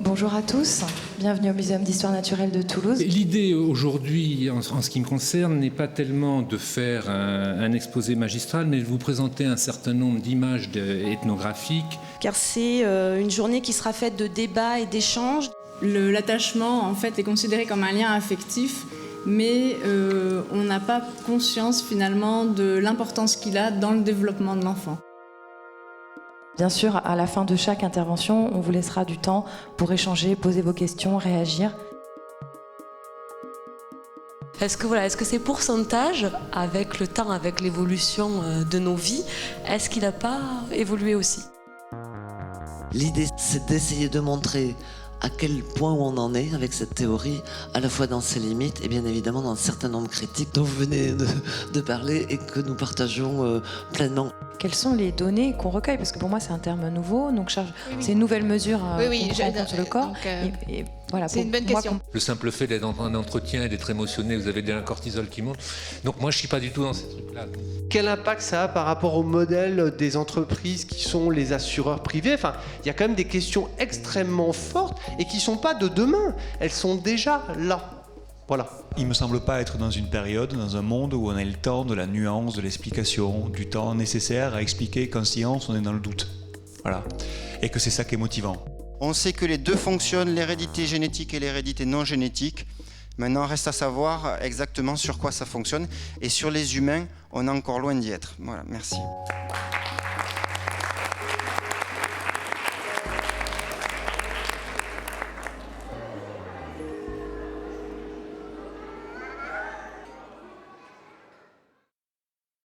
Bonjour à tous, bienvenue au Muséum d'Histoire Naturelle de Toulouse. L'idée aujourd'hui, en ce qui me concerne, n'est pas tellement de faire un exposé magistral, mais de vous présenter un certain nombre d'images ethnographiques. Car c'est une journée qui sera faite de débats et d'échanges. L'attachement, en fait, est considéré comme un lien affectif, mais on n'a pas conscience, finalement, de l'importance qu'il a dans le développement de l'enfant. Bien sûr, à la fin de chaque intervention, on vous laissera du temps pour échanger, poser vos questions, réagir. Est-ce que ces pourcentages, avec le temps, avec l'évolution de nos vies, est-ce qu'il n'a pas évolué aussi ? L'idée, c'est d'essayer de montrer à quel point on en est avec cette théorie, à la fois dans ses limites et bien évidemment dans un certain nombre critiques dont vous venez de parler et que nous partageons pleinement. Quelles sont les données qu'on recueille? Parce que pour moi, c'est un terme nouveau, donc c'est une nouvelle mesure pour prendre en compte le corps. Et voilà, c'est une bonne question. Le simple fait d'être dans un entretien et d'être émotionné, vous avez déjà un cortisol qui monte. Donc moi, je ne suis pas du tout dans ces trucs-là. Quel impact ça a par rapport au modèle des entreprises qui sont les assureurs privés? Enfin, il y a quand même des questions extrêmement fortes et qui ne sont pas de demain. Elles sont déjà là. Voilà. Il ne me semble pas être dans une période, dans un monde où on a le temps de la nuance, de l'explication, du temps nécessaire à expliquer qu'en science, on est dans le doute. Voilà. Et que c'est ça qui est motivant. On sait que les deux fonctionnent, l'hérédité génétique et l'hérédité non génétique. Maintenant, reste à savoir exactement sur quoi ça fonctionne. Et sur les humains, on est encore loin d'y être. Voilà, merci.